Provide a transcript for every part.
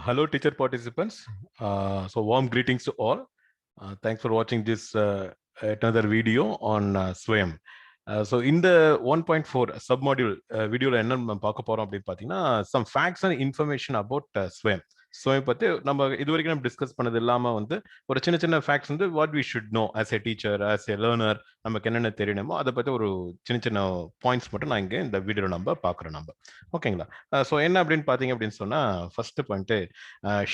Hello, teacher participants. Warm greetings to all. Thanks for watching this another video on Swayam. In the 1.4 submodule video, என்ன நம்ம பார்க்க போறோம் அப்படின்னு பார்த்தீங்கன்னா some facts and information about Swayam. Swayam பத்தி நம்ம இது வரைக்கும் நம்ம டிஸ்கஸ் பண்ணது இல்லாம வந்து ஒரு சின்ன சின்ன ஃபேக்ட்ஸ் வந்து what we should know as a teacher, as a learner, நமக்கு என்னென்ன தெரியணுமோ அதை பத்தி ஒரு சின்ன சின்ன பாயிண்ட்ஸ் மட்டும் நான் இங்கே இந்த வீடியோவில் நம்ம பார்க்குறோம் நம்ம ஓகேங்களா. ஸோ என்ன அப்படின்னு பார்த்தீங்க அப்படின்னு சொன்னா first point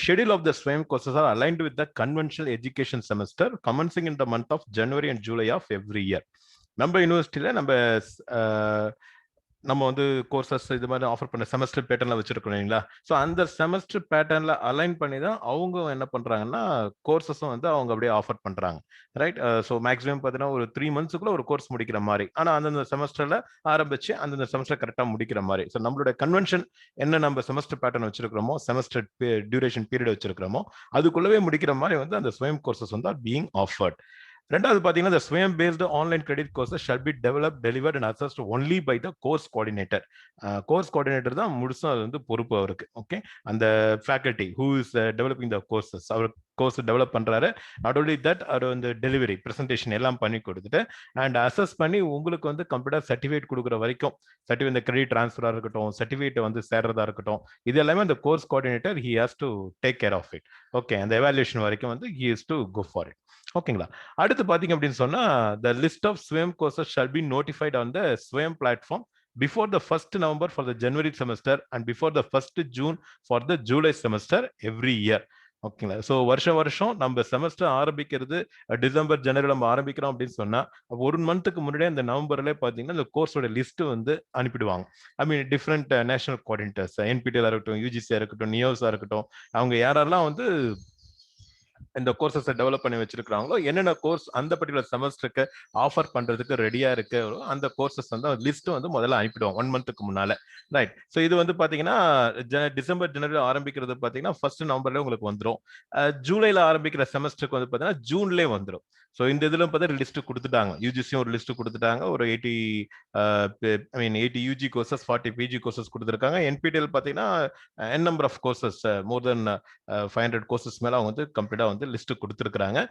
schedule of the SWAYAM courses are aligned with the conventional education semester commencing in the month of January and July of every year. நம்ம யூனிவர்சிட்டியில நம்ம வந்து கோர்சஸ் இது மாதிரி ஆஃபர் பண்ண செமஸ்டர் பேட்டர்ன்ல வச்சிருக்கோம் இல்லைங்களா. ஸோ அந்த செமஸ்டர் பேட்டர்ன்ல அலைன் பண்ணி தான் அவங்க என்ன பண்றாங்கன்னா கோர்சஸும் வந்து அவங்க அப்படியே ஆஃபர் பண்றாங்க, ரைட். ஸோ மேக்ஸிமம் பார்த்தீங்கன்னா ஒரு 3 monthsக்குள்ள ஒரு கோர்ஸ் முடிக்கிற மாதிரி, ஆனால் அந்தந்த செமஸ்டர்ல ஆரம்பிச்சு அந்தந்த செமஸ்டர் கரெக்டாக முடிக்கிற மாதிரி. ஸோ நம்மளோட கன்வென்ஷன் என்ன நம்ம செமஸ்டர் பேட்டர்ன் வச்சிருக்கிறோமோ, செமஸ்டர் டியூரேஷன் பீரியட் வச்சிருக்கிறோமோ அதுக்குள்ளவே முடிக்கிற மாதிரி வந்து அந்த ஸ்வயம் கோர்சஸ் வந்து பீயிங் ஆஃபர்ட். ரெண்டாவது பார்த்தீங்கன்னா, the SWAYAM based online credit courses shall be developed, delivered and assessed only by the course coordinator. Course coordinator தான் முழுசும் அது வந்து பொறுப்பு அவருக்கு. ஓகே, அந்த faculty who is developing the courses, அவர் கோர்ஸ் டெவலப் பண்றாரு. நாட் ஓன்லி தட், அவர் வந்து டெலிவரி பிரசன்டேஷன் எல்லாம் பண்ணி கொடுத்துட்டு அண்ட் அசஸ் பண்ணி உங்களுக்கு வந்து கம்ப்யூட்டர் சர்டிஃபிகேட் கொடுக்குற வரைக்கும், சர்டிஃபிகேட் இந்த கிரெடிட் ட்ரான்ஸ்ஃபரா இருக்கட்டும், சர்டிஃபிகேட் வந்து சேர்றதா இருக்கட்டும், இது எல்லாமே அந்த course coordinator he has to take care of it. Okay, அந்த எவாலுவேஷன் வரைக்கும் வந்து he has to go for it. ஓகேங்களா. அடுத்து பாத்தீங்க அப்படின்னு சொன்னா the list of SWAYAM courses shall be notified on the SWAYAM platform before the 1st November for the January semester and before the 1st June for the July semester every year. ஓகேங்களா. So வருஷம் நம்ம semester ஆரம்பிக்கிறது December ஜனவரி நம்ம ஆரம்பிக்கிறோம் அப்படின்னு சொன்னா ஒரு மந்த்துக்கு முன்னாடியே அந்த நவம்பர்ல பாத்தீங்கன்னா இந்த கோர்ஸோட லிஸ்ட் வந்து அனுப்பிடுவாங்க. I mean different national coordinators, NPTEL இருக்கட்டும், யூஜிசியா இருக்கட்டும், நியோஸா இருக்கட்டும், அவங்க யாரெல்லாம் வந்து இந்த கோர்சஸ் டெவலப் பண்ணி வச்சிருக்காங்களோ, என்னென்ன கோர்ஸ் அந்த பர்டிகுலர் செமஸ்டருக்கு ஆஃபர் பண்றதுக்கு ரெடியா இருக்கு, அந்த கோர்சஸ் வந்து லிஸ்ட் வந்து முதல்ல அனுப்பிடுவோம் 1 monthக்கு முன்னால, ரைட். ஸோ இது வந்து பாத்தீங்கன்னா டிசம்பர் ஜனவரி ஆரம்பிக்கிறது பாத்தீங்கன்னா 1st நவம்பர்ல உங்களுக்கு வந்துடும். ஜூலைல ஆரம்பிக்கிற செமஸ்டருக்கு வந்து பாத்தீங்கன்னா ஜூன்லேயே வந்துடும். ஸோ இந்த இதுல பார்த்தா லிஸ்ட் கொடுத்துட்டாங்க, யூஜிசியும் ஒரு லிஸ்ட் கொடுத்துட்டாங்க. ஒரு 80 யூஜி கோர்சஸ், 40 பிஜி கோர்சஸ் கொடுத்துருக்காங்க. NPTEL பார்த்தீங்கன்னா n number of courses, more than 500 courses மேல அவங்க வந்து கம்ப்ளீட்டா வந்து லிஸ்ட் கொடுத்துருக்காங்க.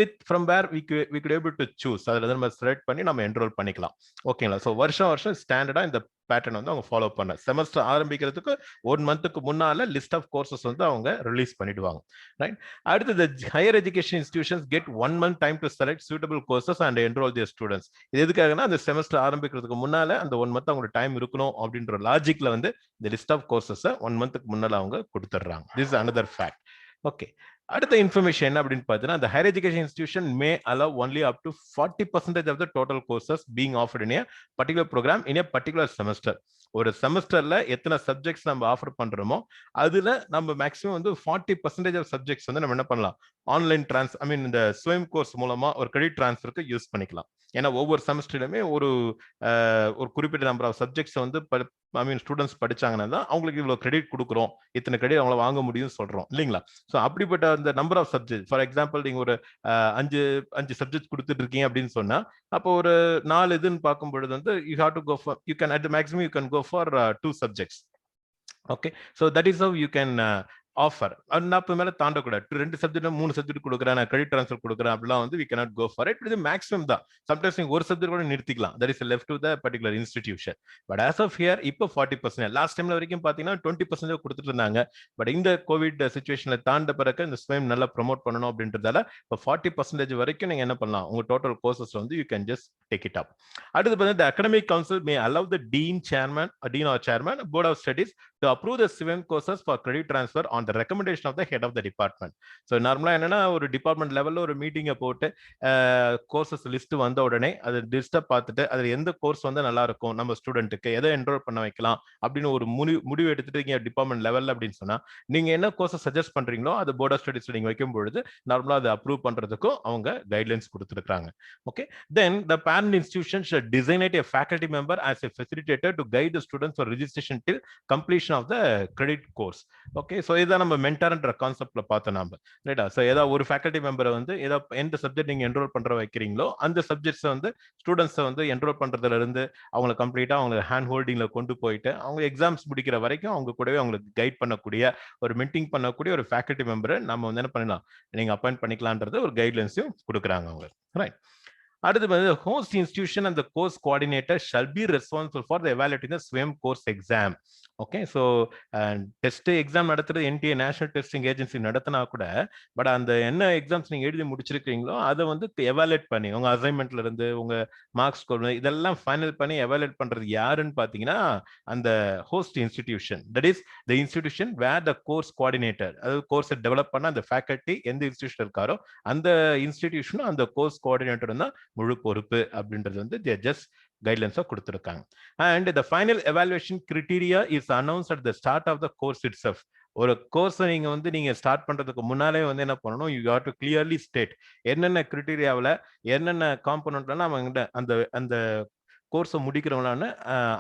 With from where we could able to choose, அதுல நம்ம செலக்ட் பண்ணி நம்ம என்ரோல் பண்ணிக்கலாம். ஓகேங்களா. ஸோ வருஷம் ஸ்டாண்டர்டா இந்த பேட்டர்ன் வந்து அவங்க ஃபாலோ பண்ண செமஸ்டர் ஆரம்பிக்கிறதுக்கு 1 monthக்கு முன்னால லிஸ்ட் ஆஃப் கோர்சஸ் வந்து அவங்க ரிலீஸ் பண்ணிடுவாங்க, ரைட். அடுத்து higher education institutions get 1 month time to select suitable courses and enrol their students. இது எதுக்காகனா அந்த செமஸ்டர் ஆரம்பிக்கிறதுக்கு முன்னால அந்த 1 month அவங்களுக்கு டைம் இருக்கணும் அப்படின்ற லாஜிக்ல வந்து இந்த லிஸ்ட் ஆஃப் கோர்சஸ் 1 monthக்கு முன்னால அவங்க கொடுத்துட்றாங்க. This is another fact. Okay, அடுத்த இன்ஃபர்மேஷன் என்ன அப்படின்னு பார்த்தீங்கன்னா, the higher education institution may allow only up to 40% of the total courses being offered in a particular program in a particular semester. ஒரு செமஸ்டர்ல எத்தனை subjects நம்ம ஆஃபர் பண்றோமோ அதுல நம்ம மேக்ஸிமம் வந்து 40% ஆஃப் சப்ஜெக்ட்ஸ் வந்து நம்ம என்ன பண்ணலாம், ஆன்லைன் இந்த ஸ்வயம் கோர்ஸ் மூலமா ஒரு கிரெடிட் டிரான்ஸ்ஃபருக்கு யூஸ் பண்ணிக்கலாம். ஏன்னா ஒவ்வொரு செமஸ்டர்லயுமே ஒரு குறிப்பிட்ட நம்பர் ஆஃப் சப்ஜெக்ட்ஸ் வந்து ஸ்டூடெண்ட்ஸ் படிச்சாங்கன்னா தான் அவங்களுக்கு இவ்வளவு கிரெடிட் கொடுக்குறோம், இத்தனை கிரெடிட் அவங்கள வாங்க முடியும்னு சொல்றோம் இல்லைங்களா. ஸோ அப்படிப்பட்ட அந்த number of subject, for example நீங்க ஒரு 5 சப்ஜெக்ட் கொடுத்துட்டு இருக்கீங்க அப்படின்னு சொன்னா, அப்போ ஒரு 4 இதுன்னு பார்க்கும் பொழுது வந்து you have to go for, you can at the maximum you can go for 2 subjects. Okay, so that is how you can offer. அது மேல தாண்டக்கூடாது. 2 சப்ஜெக்ட் 3 சப்ஜெக்ட் கொடுக்குறேன், நான் கிரெடிட் ட்ரான்ஸ்ஃபர் கொடுக்குறேன் அப்படிலாம் வந்து we cannot go for it. இது maximum தான். Sometimes நீங்க ஒரு சப்ஜெக்ட் கூட நிறுத்திக்கலாம். that is left to the particular institution. but as of here இப்போ 40%. லாஸ்ட் டைம்ல வரைக்கும் பாத்தீங்கன்னா 20% கொடுத்துட்டு இருந்தாங்க. பட் இந்த கோவிட் சிச்சுவேஷன்ல தாண்ட பிறகு இந்த ஸ்வயம் நல்லா ப்ரொமோட் பண்ணணும் அப்படின்றதால இப்போ 40% வரைக்கும் நீங்க என்ன பண்ணலாம், உங்க டோட்டல் கோர்சஸ் வந்து you can just take it up. அடுத்து பார்த்தீங்கன்னா the academic council may allow the dean or chairman board of studies to approve the SWAYAM courses for credit transfer on the recommendation of the head of the department. So நார்மலா என்னன்னா ஒரு department லெவல்ல ஒரு மீட்டிங்கை போட்டு courses list வந்த உடனே அது லிஸ்ட்டை பார்த்துட்டு அதுல எந்த கோர்ஸ் வந்து நல்லா இருக்கும், நம்ம ஸ்டூடெண்ட்டுக்கு எதை என்ரோல் பண்ண வைக்கலாம் அப்படின்னு ஒரு முடிவு எடுத்துட்டு நீங்க டிபார்ட்மெண்ட் லெவல்ல அப்படின்னு சொன்னா நீங்க என்ன கோர்ஸஸ் சஜஸ்ட் பண்றீங்களோ அது போர்ட் ஆஃப் ஸ்டடீஸ் நீங்க வைக்கும் பொழுது நார்மலா அதை அப்ரூவ் பண்றதுக்கும் அவங்க கைட்லைன்ஸ் கொடுத்துருக்காங்க. Okay, then the parent institution should designate a faculty member as a facilitator to guide the students for registration till completion distribution of the credit course. Okay, so இதான் நம்ம மென்டார்ன்ற கான்செப்ட்ல பார்த்தோம் நாம, ரைட்டா? ஸோ ஏதாவது ஒரு ஃபேக்கல்ட்டி மெம்பரை வந்து எந்த சப்ஜெக்ட் நீங்க என்ரோல் பண்ற வைக்கிறீங்களோ அந்த சப்ஜெக்ட்ஸை வந்து ஸ்டூடெண்ட்ஸை வந்து என்ரோல் பண்றதுல இருந்து அவங்களை கம்ப்ளீட்டா அவங்க ஹேண்ட் ஹோல்டிங்ல கொண்டு போயிட்டு அவங்க எக்ஸாம்ஸ் முடிக்கிற வரைக்கும் அவங்க கூடவே அவங்களுக்கு கைட் பண்ணக்கூடிய ஒரு மென்டிங் பண்ணக்கூடிய ஒரு ஃபேக்கல்ட்டி மெம்பரை நம்ம வந்து என்ன பண்ணலாம், நீங்க அப்பாயிண்ட் பண்ணிக்கலான்றது ஒரு கைட்லைன்ஸையும் கொடுக்குறாங்க அவங்க, ரைட்? அடுத்து வந்து host institution and course coordinator shall be responsible for the evaluating the Swayam course exam. Okay, so test exam நடத்துறது என்டிஏ நேஷனல் டெஸ்டிங் ஏஜென்சி நடத்தினா கூட, பட் அந்த என்ன எக்ஸாம்ஸ் நீங்க எழுதி முடிச்சிருக்கீங்களோ அதை வந்து எவாலுவேட் பண்ணி உங்க அசைன்மெண்ட்ல இருந்து உங்க மார்க்ஸ் ஸ்கோர் இதெல்லாம் ஃபைனல் பண்ணி எவாலுவேட் பண்றது யாருன்னு பாத்தீங்கன்னா அந்த host institution. That is the institution where the course coordinator, அதாவது கோர்ஸை டெவலப் பண்ண அந்த ஃபேக்கல்ட்டி எந்த இன்ஸ்டிடியூஷன் இருக்காரோ அந்த இன்ஸ்டிடியூஷனும் அந்த கோர்ஸ் கோஆர்டினேட்டர் தான் முழு பொறுப்பு அப்படின்றது வந்து ஜஸ்ட் கைட்லைன்ஸா கொடுத்திருக்காங்க. And the final evaluation criteria is announced at the start of the course itself. ஒரு கோர்ஸ் நீங்க ஸ்டார்ட் பண்றதுக்கு முன்னாலே வந்து என்ன பண்ணணும், you have to clearly state என்னென்ன கிரைட்டீரியாவில் என்னென்ன காம்பனன்ட்ல நம்ம அந்த கோர்ஸை முடிக்கிறவங்களான்னு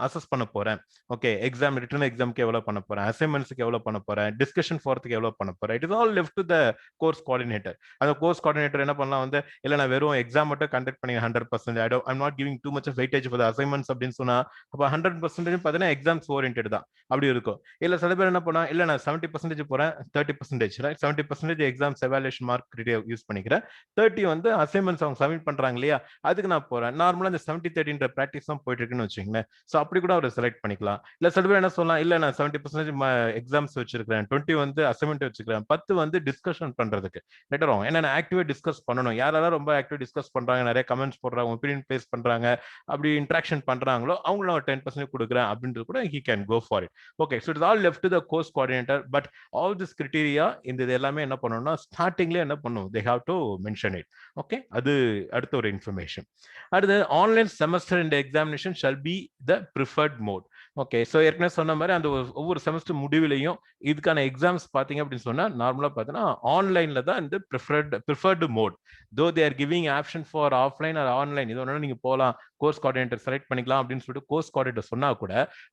அசஸ் பண்ண போறேன். ஓகே, எக்ஸாம் ரிட்டன் எக்ஸாம்க்கு எவ்வளவு பண்ண போறேன், அசைன்மெண்ட்ஸ்க்கு எவ்வளவு பண்ண போறேன், டிஸ்கஷன் போறதுக்கு எவ்வளவு பண்ண போறேன். It is all left to the course coordinator. அந்த கோர்ஸ் கோஆர்டினேட்டர் என்ன பண்ணலாம் வந்து, இல்ல நான் வெறும் எக்ஸாம் மட்டும் கண்டக்ட் பண்ணி 100% I'm not giving too much weightage for the assignments அப்படின்னு சொன்னா அப்ப 100% பார்த்தீங்கன்னா எக்ஸாம்ஸ் ஓரியன்டட் தான் அப்படி இருக்கும். இல்ல சில பேர் என்ன பண்ணா, இல்ல நான் 70% போறேன், 30% right, 70% exams evaluation mark criteria use பண்ணிக்கிறேன், 30 வந்து அசைன்மெண்ட்ஸ் அவங்க சப்மிட் பண்றாங்க இல்லையா அதுக்கு நான் போறேன். நார்மலா இந்த 70-30 பிராக்டிஸ் தான் போயிட்டு இருக்குன்னு வச்சுக்கோங்களேன். ஸோ அப்படி கூட அவர் செலக்ட் பண்ணிக்கலாம். இல்ல சில பேர் என்ன சொல்லலாம், இல்ல நான் 70% எக்ஸாம்ஸ் வச்சிருக்கேன், 20 வந்து அசைன்மெண்ட் வச்சிருக்கேன், 10 வந்து டிஸ்கஷன் பண்றதுக்கு. ரைட் ஆர் என்ன ஆக்டிவா டிஸ்கஸ் பண்ணணும், யாரெல்லாம் ரொம்ப ஆக்டிவா டிஸ்கஸ் பண்றாங்க, நிறைய கமெண்ட்ஸ் போடுறாங்க, ஒப்பீனியன் பிளேஸ் பண்றாங்க, அப்படி இன்ட்ராக்ஷன் பண்றாங்களோ அவங்கள நான் 10% கொடுக்குறேன் அப்படின்றது கூட he can go for it. Okay, so it is all left to the course coordinator, but all this criteria இந்த எல்லாமே என்ன பண்ணணும்னா ஸ்டார்டிங்ல என்ன பண்ணணும், they have to mention it. Okay, அது அடுத்த ஒரு இன்ஃபர்மேஷன். அடுத்து online semester and examination shall be the preferred mode. Okay, so ஏற்கனவே சொன்ன மாதிரி அந்த ஒவ்வொரு செமஸ்டர் முடிவிலையும் இதுக்கான எக்ஸாம்ஸ் பார்த்தீங்க அப்படின்னு சொன்னா நார்மலா பார்த்தீங்கன்னா ஆன்லைன்ல தான் இந்த ப்ரிஃபர்டு மோட். தோ they are giving option for offline R online, இது ஒன்று நீங்க போகலாம், கோர்ஸ் கோஆர்டினேட்டர் செலக்ட் பண்ணிக்கலாம் அப்படின்னு சொல்லிட்டு கோர்ஸ் கோஆர்டினேட்டர் சொன்னா கூட,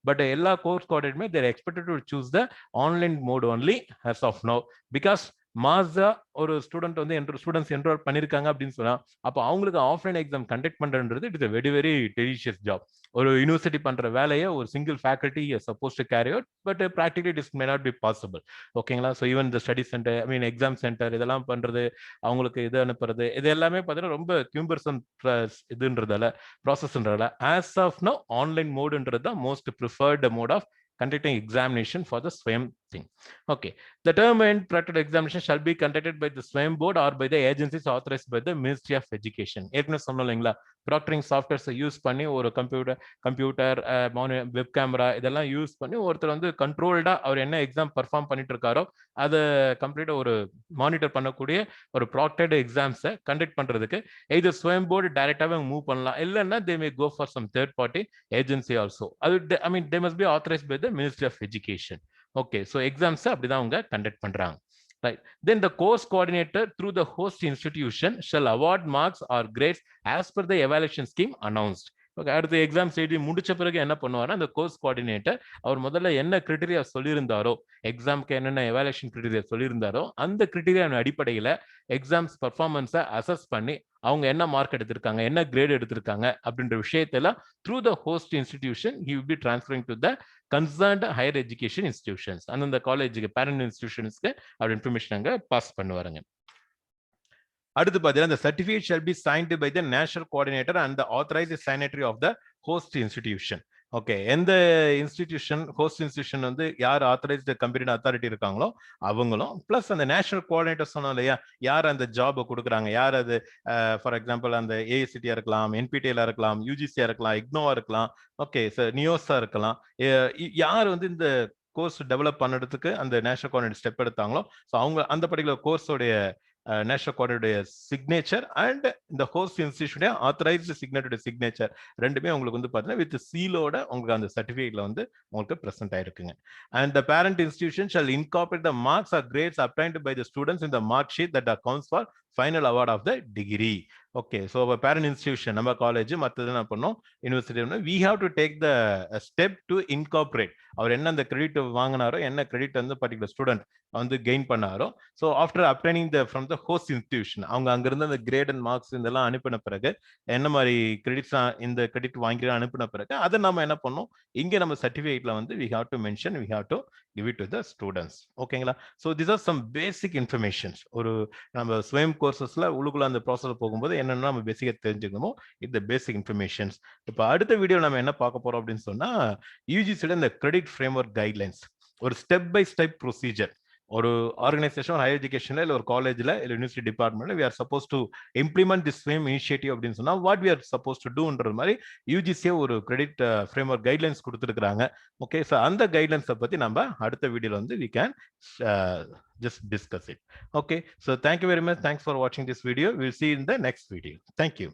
பட் எல்லா கோர்ஸ் கோஆர்டினேட்டருமே they're expected to choose the online mode only as of now, because மாசா ஒரு ஸ்டூடெண்ட் வந்து ஸ்டூடெண்ட்ஸ் என்ரோல் பண்ணிருக்காங்க அப்படின்னு சொன்னா அப்போ அவங்களுக்கு ஆஃப்லைன் எக்ஸாம் கண்டக்ட் பண்றதுன்றது it is very very delicious job. ஒரு யூனிவர்சிட்டி பண்ற வேலையை ஒரு single faculty suppose to carry out, but practically it may not be possible. ஓகேங்களா? ஸோ ஈவன் இந்த study centre, I mean exam centre இதெல்லாம் பண்றது, அவங்களுக்கு இது அனுப்புறது, இது எல்லாமே பார்த்தீங்கன்னா ரொம்ப கியூம்பர்சன் இதுன்றதால ப்ராசஸ்ன்றதால ஆஸ் ஆஃப் நோ ஆன்லைன் மோடுன்றது தான் most preferred mode of conducting examination for the SWAYAM thing. Okay, the term and practical examination shall be conducted by the SWAYAM board or by the agencies authorized by the Ministry of Education. ஏற்கனவே சொன்னீங்களா, proctoring சாஃப்ட்வேர்ஸை use பண்ணி ஒரு computer web camera இதெல்லாம் use பண்ணி ஒருத்தர் வந்து கண்ட்ரோல்டா அவர் என்ன exam perform பண்ணிட்டு இருக்காரோ அதை கம்ப்ளீட்டா ஒரு மானிட்டர் பண்ணக்கூடிய ஒரு ப்ராக்டர்டு எக்ஸாம்ஸை கண்டக்ட் பண்றதுக்கு இது ஸ்வயம் போர்டு டைரக்டாவே மூவ் பண்ணலாம், இல்லைன்னா they may go for some third party agency also. அது I mean they must be authorised by the Ministry of Education. Okay, so exams அப்படிதான் அவங்க கண்டக்ட் பண்றாங்க. Right. Then the course coordinator through the host institution shall award marks or grades as per the evaluation scheme announced. Okay, அடுத்த exam எழுதி முடிச்ச பிறகு என்ன பண்ணுவாருன்னா அந்த கோர்ஸ் கோஆர்டினேட்டர் அவர் முதல்ல என்ன கிரைட்டீரியா சொல்லியிருந்தாரோ, எக்ஸாம்க்கு என்னென்ன எவாலுவேஷன் கிரைட்டீரியா சொல்லியிருந்தாரோ அந்த கிரைட்டீரியா அடிப்படையில் எக்ஸாம்ஸ் பர்ஃபார்மன்ஸை அசஸ் பண்ணி அவங்க என்ன மார்க் எடுத்திருக்காங்க, என்ன கிரேட் எடுத்திருக்காங்க அப்படின்ற விஷயத்தெல்லாம் through the host institution he will be transferring to the concerned higher education institutions. அந்தந்த காலேஜுக்கு பேரண்ட் இன்ஸ்டிடியூஷன்ஸ்க்கு அவர் இன்ஃபர்மேஷன் அங்கே பாஸ் பண்ணுவாருங்க. அடுத்து பார்த்தீங்கன்னா the certificate shall be signed by the national coordinator and the authorized signatory of the host institution. Okay, எந்த institution host institution வந்து யார் authorised company authority இருக்காங்களோ அவங்களும் பிளஸ் அந்த நேஷனல் கோஆர்டினேட்டர் சொன்னோம் இல்லையா, யார் அந்த ஜாபை கொடுக்குறாங்க, யார் அது ஃபார் எக்ஸாம்பிள் அந்த ஏஐசிடியா இருக்கலாம், என்பிடிஎல் இருக்கலாம், யூஜிசியா இருக்கலாம், இக்னோவா இருக்கலாம், ஓகே சார் நியோஸா இருக்கலாம், யார் வந்து இந்த கோர்ஸ் டெவலப் பண்ணுறதுக்கு அந்த நேஷனல் கோஆர்டினேட்டர் ஸ்டெப் எடுத்தாங்களோ ஸோ அவங்க அந்த பர்டிகுலர் கோர்ஸோடைய நேஷனல் கோஆர்டினேட்டர் சிக்னேச்சர் அண்ட் இந்த ஹோஸ்ட் இன்ஸ்டிடியூஷனுடைய ஆத்தரைஸ்டு சிக்னேட்டருடைய சிக்னேச்சர் ரெண்டுமே உங்களுக்கு வந்து பார்த்தீங்கன்னா வித் சீலோட உங்களுக்கு அந்த சர்டிஃபிகேட்ல வந்து உங்களுக்கு பிரசன்ட் ஆயிருக்குங்க. And the parent institution shall incorporate the marks or grades obtained by the students in the mark sheet that accounts for final award of the degree. Okay. So parent institution நம்ம college மத்தது என்ன பண்ணோம், university we have to take the step to incorporate. அவர் என்ன அந்த credit வாங்கினாரோ, என்ன credit வந்து பர்டிகுலர் ஸ்டூடெண்ட் வந்து கெயின் பண்ணாரோ, so after obtaining from the host institution அவங்க அங்கிருந்து அந்த கிரேட் அண்ட் மார்க்ஸ் இதெல்லாம் அனுப்பின பிறகு என்ன மாதிரி கிரெடிட்ஸ் இந்த கிரெடிட் வாங்கி அனுப்பின பிறகு அதை நம்ம என்ன பண்ணோம், இங்க நம்ம சர்டிஃபிகேட்ல வந்து we have to mention, we have to give it to the students. ஓகேங்களா? So this are some basic informations. ஒரு நம்ம ஸ்வயம் கோர்சஸ்ல உள்ளுக்குள்ள அந்த ப்ராசஸ் போகும்போது என்னென்ன நம்ம பேசிக்கா தெரிஞ்சுக்கணுமோ இந்த பேசிக் இன்ஃபர்மேஷன்ஸ். இப்போ அடுத்த வீடியோ நம்ம என்ன பார்க்க போறோம் அப்படின்னு சொன்னா, யூஜிசியோட இந்த கிரெடிட் ஃப்ரேம்வொர்க் கைட்லைன்ஸ், ஒரு ஸ்டெப் பை ஸ்டெப் ப்ரொசீஜர். ஒரு ஆர்கனைசேஷன், ஹையர் எஜுகேஷன்ல இல்ல ஒரு காலேஜ்ல இல்ல யூனிவர்சிட்டி டிபார்ட்மெண்ட்ல we are supposed to implement this same initiative அப்படின்னு சொன்னா what we are supposed to doன்ற மாதிரி யூஜிசியே ஒரு கிரெடிட் ஃப்ரேம்வொர்க் கைட்லைன்ஸ் கொடுத்துருக்காங்க. ஓகே, ஸோ அந்த கைட்லைன்ஸை பத்தி நம்ம அடுத்த வீடியோல வந்து we can just discuss it. Okay, so thank you very much. Thanks for watching this video. We'll see you in the next video. Thank you.